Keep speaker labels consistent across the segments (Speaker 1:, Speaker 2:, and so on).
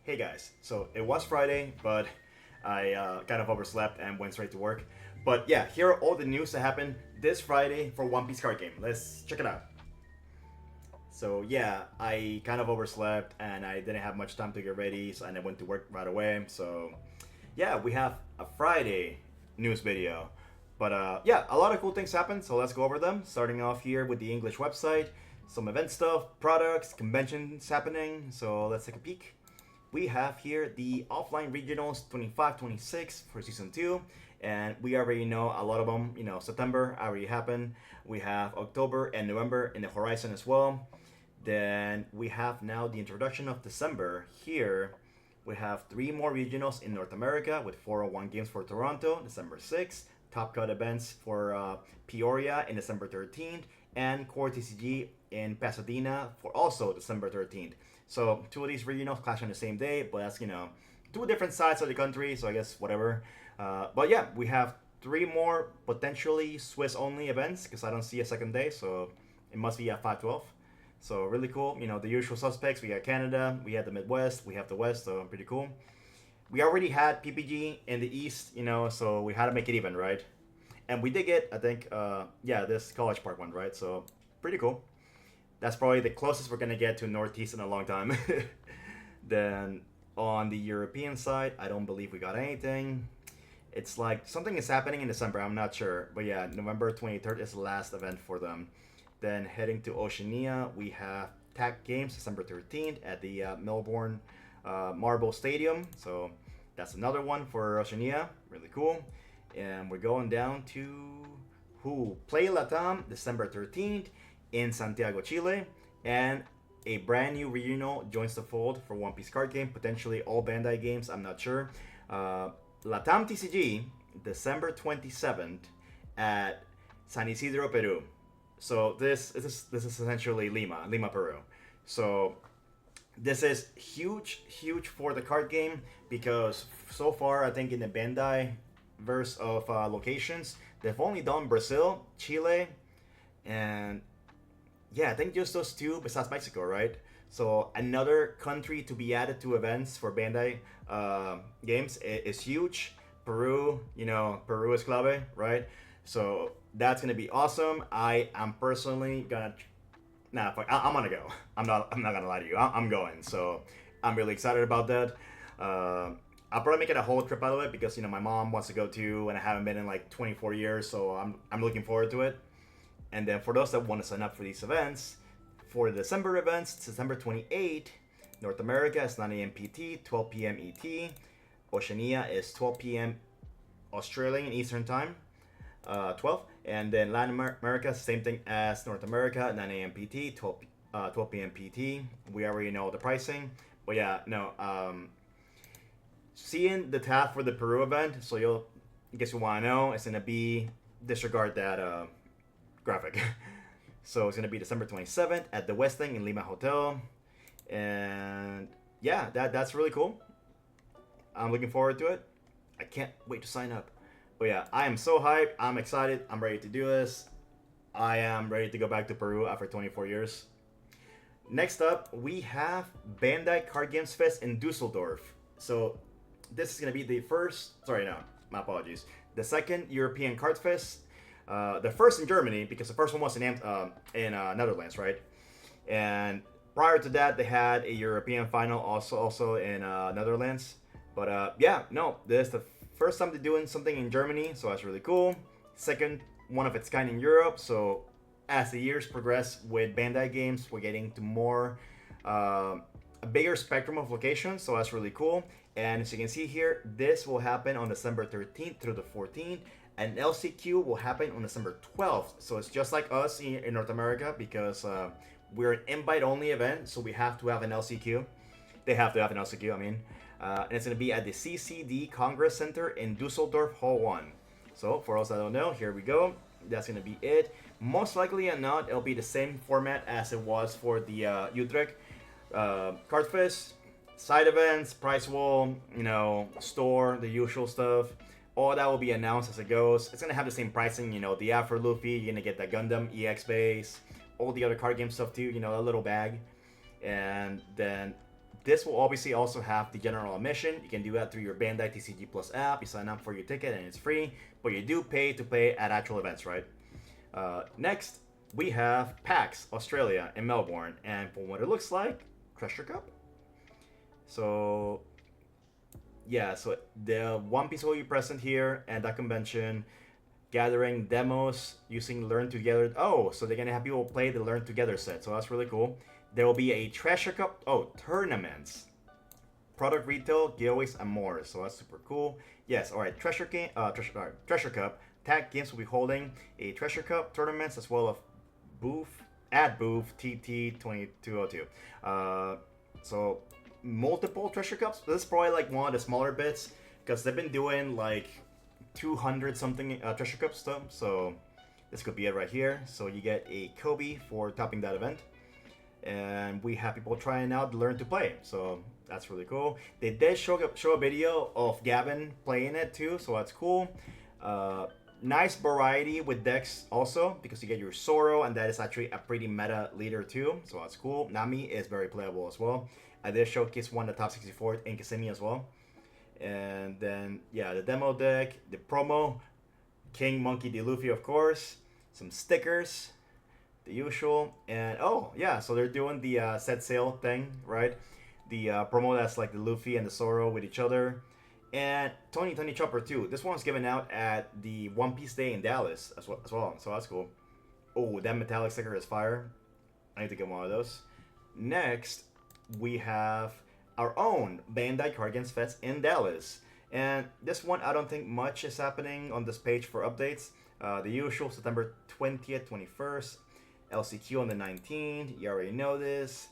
Speaker 1: Hey guys, so it was Friday, but I kind of overslept and went straight to work. But yeah, here are all the news that happened this Friday for One Piece card game. Let's check it out. So yeah, I kind of overslept and I didn't have much time to get ready, and I went to work right away. So yeah, we have a Friday news video. But yeah, a lot of cool things happened, so let's go over them. Starting off here with the English website, some event stuff, products, conventions happening. So let's take a peek. We have here the offline regionals 25-26 for season 2, and we already know a lot of them. September already happened. We have October and November in the horizon as well. Then we have now the introduction of December. Here we have 3 more regionals in North America with 401 games for Toronto December 6th, Top Cut events for Peoria in December 13th, and Core TCG in Pasadena for also December 13th. So 2 of these regionals clash on the same day, but that's 2 different sides of the country, so I guess whatever. But yeah, we have 3 more potentially Swiss only events because I don't see a second day, so it must be at 512. So really cool. The usual suspects. We got Canada, we have the Midwest, we have the West, so pretty cool. We already had PPG in the East, so we had to make it even, right? And we did get, I think, this College Park one, right? So pretty cool. That's probably the closest we're going to get to Northeast in a long time. Then on the European side, I don't believe we got anything. It's like something is happening in December. I'm not sure. But yeah, November 23rd is the last event for them. Then heading to Oceania, we have TAC Games December 13th at the Melbourne Marble Stadium. So that's another one for Oceania. Really cool. And we're going down to Play Latam December 13th in Santiago, Chile, and a brand new regional joins the fold for One Piece card game, potentially all Bandai games, I'm not sure. Latam TCG, December 27th at San Isidro, Peru. So this is essentially Lima, Peru. So this is huge for the card game because so far I think in the Bandai verse of locations, they've only done Brazil, Chile, and yeah, I think just those 2 besides Mexico, right? So another country to be added to events for Bandai games is huge. Peru, Peru is clave, right? So that's gonna be awesome. I am personally gonna, I'm gonna go. I'm not gonna lie to you. I'm going. So I'm really excited about that. I'll probably make it a whole trip out of it because my mom wants to go too, and I haven't been in like 24 years, so I'm looking forward to it. And then for those that want to sign up for these events, for the December events, December 28, North America is 9 a.m. PT, 12 p.m. ET. Oceania is 12 p.m. Australian Eastern Time, 12. And then Latin America, same thing as North America, 9 a.m. PT, 12 p.m. PT. We already know the pricing. But yeah, no. Seeing the tab for the Peru event, so I guess you want to know, it's going to be, disregard that graphic. So it's gonna be December 27th at the Westin in Lima Hotel, and yeah, that's really cool. I'm looking forward to it. I can't wait to sign up. But yeah, I am so hyped. I'm excited. I'm ready to do this. I am ready to go back to Peru after 24 years. Next up, we have Bandai Card Games Fest in Dusseldorf. So this is gonna be the first. Sorry, no, my apologies. The second European Card Fest. The first in Germany, because the first one was in Netherlands, right? And prior to that, they had a European final also in Netherlands. But yeah, no, this is the first time they're doing something in Germany, so that's really cool. Second one of its kind in Europe. So as the years progress with Bandai games, we're getting to more a bigger spectrum of locations, so that's really cool. And as you can see here, this will happen on December 13th through the 14th. And LCQ will happen on December 12th. So it's just like us in North America because we're an invite-only event, so we have to have an LCQ. They have to have an LCQ, I mean. And it's going to be at the CCD Congress Center in Dusseldorf, Hall 1. So for those that don't know, here we go. That's going to be it. Most likely or not, it'll be the same format as it was for the Utrecht Card Fest. Side events, price wall, store, the usual stuff. All that will be announced as it goes. It's going to have the same pricing, the Afro Luffy, you're going to get the Gundam EX base, all the other card game stuff too, a little bag. And then This will obviously also have the general admission. You can do that through your Bandai TCG Plus app. You sign up for your ticket and it's free, but you do pay to play at actual events, right? Next, we have PAX Australia in Melbourne, and from what it looks like, Treasure Cup. So yeah, so the One Piece will be present here at that convention, gathering demos using Learn Together. Oh, so they're gonna have people play the Learn Together set, so that's really cool. There will be a Treasure Cup, tournaments, product retail, giveaways, and more. So that's super cool. Yes, all right, Treasure Cup. Tag Games will be holding a Treasure Cup tournaments as well as booth TT 2202. So multiple Treasure Cups. This is probably like one of the smaller bits because they've been doing like 200 something Treasure Cup stuff. So this could be it right here. So you get a Kobe for topping that event. And we have people trying out Learn to Play, so that's really cool. They did show a video of Gavin playing it too, so that's cool. Nice variety with decks also, because you get your Zoro, and that is actually a pretty meta leader too, so that's cool. Nami is very playable as well. I did showcase one of the top 64 in Kissimmee as well. And then, yeah, the demo deck, the promo, King Monkey D. Luffy, of course, some stickers, the usual, and oh yeah, so they're doing the set sail thing, right? The promo that's like the Luffy and the Zoro with each other, and Tony Chopper too. This one's given out at the One Piece Day in Dallas as well, so that's cool. Oh, that metallic sticker is fire. I need to get one of those. Next, we have our own Bandai Card Games Fest in Dallas, and this one I don't think much is happening on this page for updates. The usual September 20th, 21st. LCQ on the 19th, you already know this.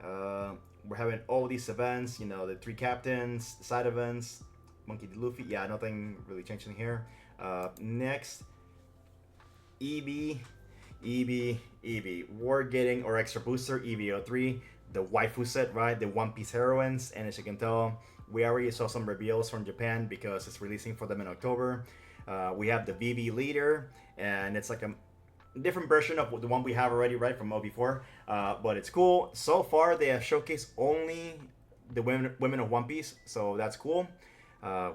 Speaker 1: We're having all these events, you know, the 3 captains, the side events, Monkey D. Luffy. Yeah, nothing really changing here. Next, EB. We're getting our extra booster, EV03, the waifu set, right? The One Piece heroines. And as you can tell, we already saw some reveals from Japan because it's releasing for them in October. We have the VV leader, and it's like a different version of the one we have already, right, from OP4, but it's cool. So far they have showcased only the women of One Piece, so that's cool.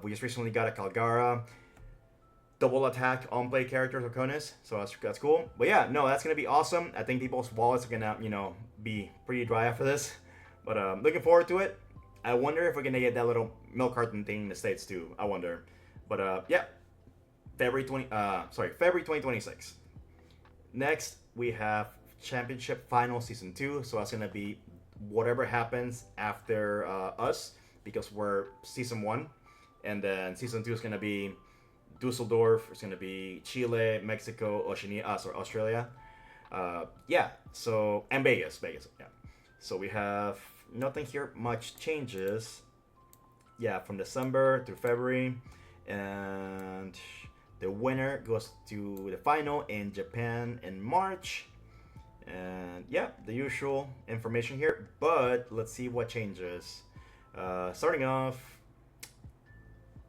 Speaker 1: We just recently got a Calgara double attack on play characters or Konis, so that's cool. But yeah, no, that's gonna be awesome. I think people's wallets are gonna, you know, be pretty dry after this, but looking forward to it. I wonder if we're gonna get that little milk carton thing in the States too. I wonder, but yeah, February 2026. Next, we have Championship Final Season 2. So that's going to be whatever happens after us, because we're Season 1. And then Season 2 is going to be Dusseldorf. It's going to be Chile, Mexico, Australia. Yeah, so, and Vegas, yeah. So we have nothing here, much changes. Yeah, from December to February. And the winner goes to the final in Japan in March. And yeah, the usual information here. But let's see what changes. Starting off,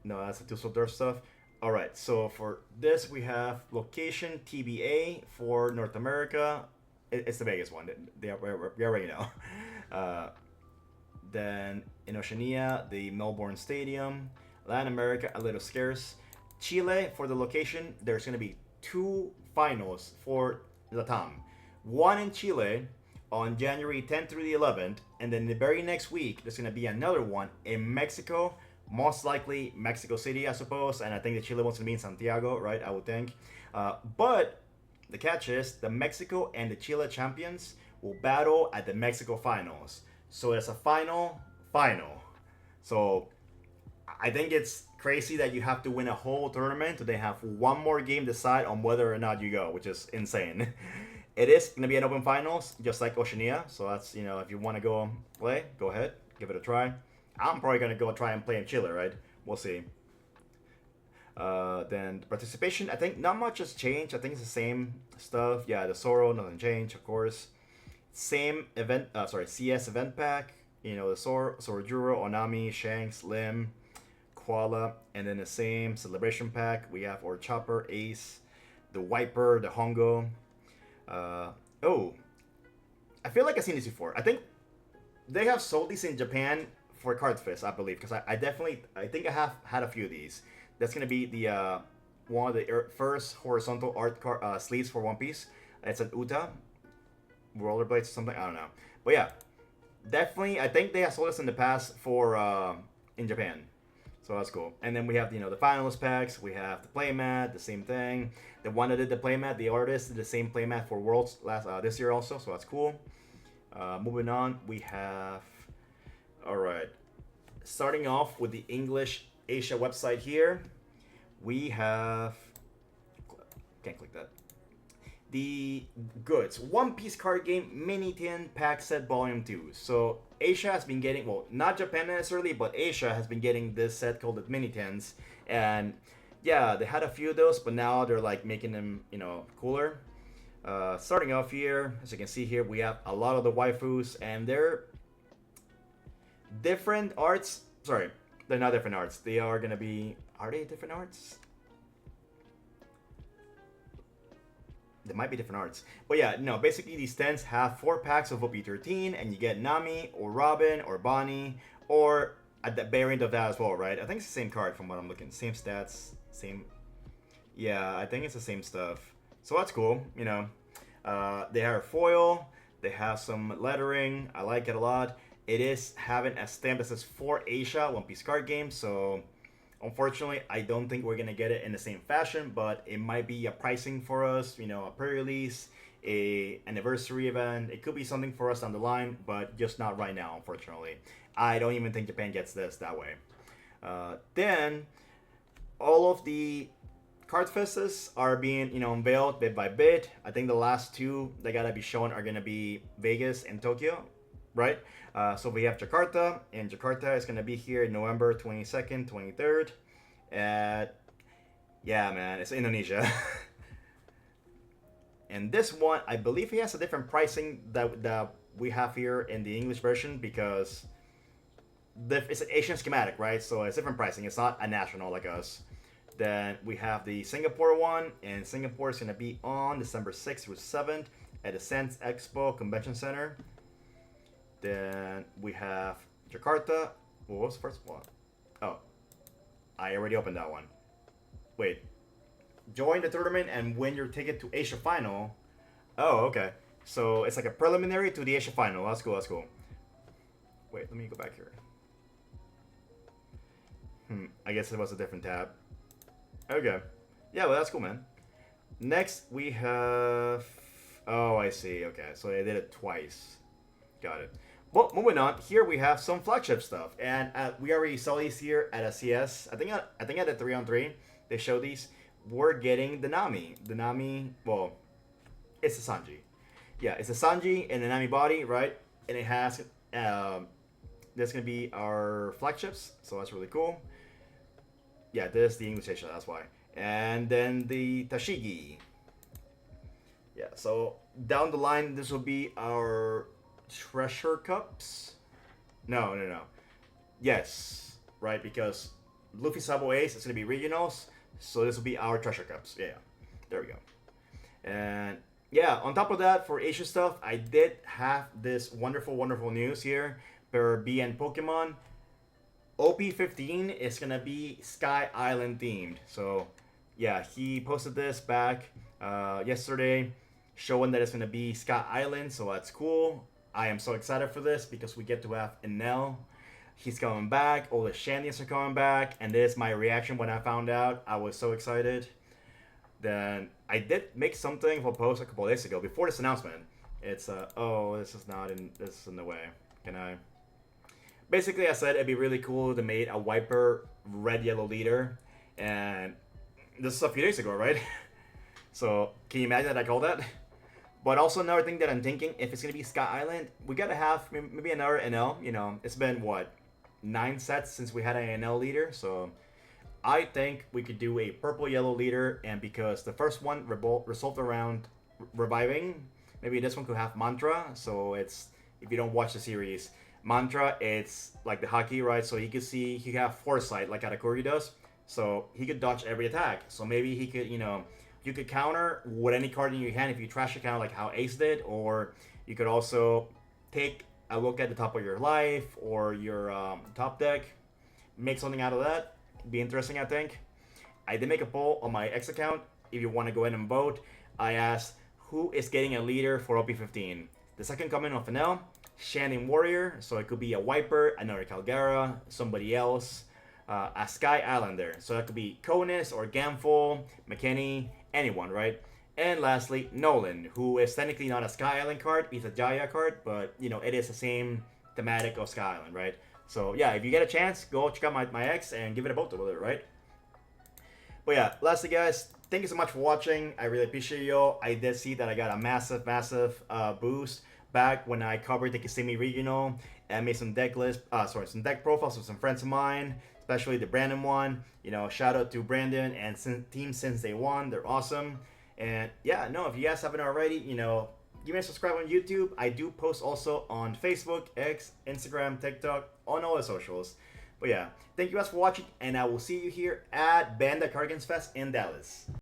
Speaker 1: no, that's the Dusseldorf stuff. All right, so for this we have location TBA for North America. It's the Vegas one. We already know. Then in Oceania, the Melbourne Stadium. Latin America, a little scarce. Chile, for the location, there's going to be 2 finals for Latam. One in Chile on January 10th through the 11th, and then the very next week, there's going to be another one in Mexico, most likely Mexico City, I suppose, and I think the Chile one's going to be in Santiago, right, I would think. But the catch is, the Mexico and the Chile champions will battle at the Mexico finals. So it's a final. So I think it's crazy that you have to win a whole tournament to then have one more game decide on whether or not you go, which is insane. It is going to be an open finals, just like Oceania. So that's, you know, if you want to go play, go ahead, give it a try. I'm probably going to go try and play in Chile, right? We'll see. Then participation, I think not much has changed. I think it's the same stuff. Yeah, the Zoro, nothing changed, of course. Same event, CS event pack. You know, the Sorojuro, Onami, Shanks, Lim, Koala, and then the same celebration pack. We have our Chopper, Ace, the Wiper, the Hongo. I feel like I've seen this before. I think they have sold these in Japan for Card Fest, I believe, because I think I have had a few of these. That's gonna be the one of the first horizontal sleeves for One Piece. It's an Uta rollerblades or something. I don't know, but yeah, definitely. I think they have sold this in the past for in Japan, so that's cool. And then we have the finalist packs. We have the playmat, the same thing. The one that did the playmat, the artist did the same playmat for Worlds last this year also, so that's cool. Moving on, we have all right. Starting off with the English Asia website here, we have can't click that. The goods One Piece card game mini tin pack set volume 2. So Asia has been getting, well, not Japan necessarily, but Asia has been getting this set called the mini tins, and yeah, they had a few of those, but now they're like making them cooler. Starting off here, as you can see here, we have a lot of the waifus, and they're different arts. Sorry, they're not different arts. They are gonna be. Are they different arts? There might be different arts. But yeah, no, basically these tents have 4 packs of OP13, and you get Nami, or Robin, or Bonnie, or a variant of that as well, right? I think it's the same card from what I'm looking. Same stats, same. Yeah, I think it's the same stuff. So that's cool, They have a foil, they have some lettering. I like it a lot. It is having a stamp that says for Asia, One Piece card game, so unfortunately, I don't think we're gonna get it in the same fashion, but it might be a pricing for us, a pre-release, a anniversary event. It could be something for us down the line, but just not right now, unfortunately. I don't even think Japan gets this that way. Then, all of the card fests are being, unveiled bit by bit. I think the last 2 that gotta be shown are gonna be Vegas and Tokyo, right? So we have Jakarta, and Jakarta is gonna be here November 22nd, 23rd. Yeah, man, it's Indonesia. And this one, I believe he has a different pricing that we have here in the English version, because it's an Asian schematic, right? So it's different pricing. It's not a national like us. Then we have the Singapore one, and Singapore is gonna be on December 6th through 7th at the Sense Expo Convention Center. Then we have Jakarta. What was the first one? Oh, I already opened that one. Wait. Join the tournament and win your ticket to Asia Final. Oh, okay. So it's like a preliminary to the Asia Final. That's cool, that's cool. Wait, let me go back here. I guess it was a different tab. Okay. Yeah, well, that's cool, man. Next, we have... Oh, I see. Okay, so they did it twice. Got it. Well, moving on. Here we have some flagship stuff, and we already saw these here at a CS. I think at the 3-on-3 they showed these. We're getting the Nami. The Nami. Well, it's a Sanji. Yeah, it's a Sanji and the Nami body, right? And it has. That's gonna be our flagships, so that's really cool. Yeah, this is the English Asia. That's why. And then the Tashigi. Yeah. So down the line, this will be our treasure cups. No. Yes, right, because Luffy Sabo Ace is going to be regionals, so this will be our treasure cups. Yeah, there we go. And yeah, on top of that, for Asia stuff, I did have this wonderful news here per BN Pokemon. OP15 is going to be Sky Island themed. So yeah, he posted this back yesterday, showing that it's going to be Sky Island, so that's cool. I am so excited for this because we get to have Enel. He's coming back. All the Shandies are coming back. And this is my reaction when I found out. I was so excited. Then I did make something of a post a couple of days ago before this announcement. It's oh, this is in the way. Can I? Basically, I said it'd be really cool to make a Wiper red yellow leader, and this is a few days ago, right? So can you imagine that I called that? But also another thing that I'm thinking, if it's gonna be Sky Island, we gotta have maybe another NL. It's been what, 9 sets since we had an NL leader, so I think we could do a purple yellow leader. And because the first one resolved around reviving, maybe this one could have Mantra. So it's, if you don't watch the series, Mantra, it's like the hockey, right? So he could have foresight like Katakuri does, so he could dodge every attack. So maybe he could, you could counter with any card in your hand if you trash a counter like how Ace did, or you could also take I look at the top of your life or your top deck, make something out of that. Be interesting, I think. I did make a poll on my X account. If you want to go ahead and vote, I asked who is getting a leader for OP15. The second coming of Fennel, Shining Warrior, so it could be a Wiper, another Calgara, somebody else, a Sky Islander. So that could be Conus or Gamful, McKinney, anyone, right? And lastly, Nolan, who is technically not a Sky Island card, he's a Jaya card, but you know, it is the same thematic of Sky Island, right? So yeah, if you get a chance, go check out my X and give it a vote a little bit, right? But yeah, lastly guys, thank you so much for watching. I really appreciate you. I did see that I got a massive boost back when I covered the Kissimmee Regional and made some deck some deck profiles with some friends of mine, especially the Brandon one. You know, shout out to Brandon and team since day one. They're awesome. And yeah, no, if you guys haven't already, you know, give me a subscribe on YouTube. I do post also on Facebook, X, Instagram, TikTok, on all the socials. But yeah, thank you guys for watching, and I will see you here at Bandai Card Games Fest in Dallas.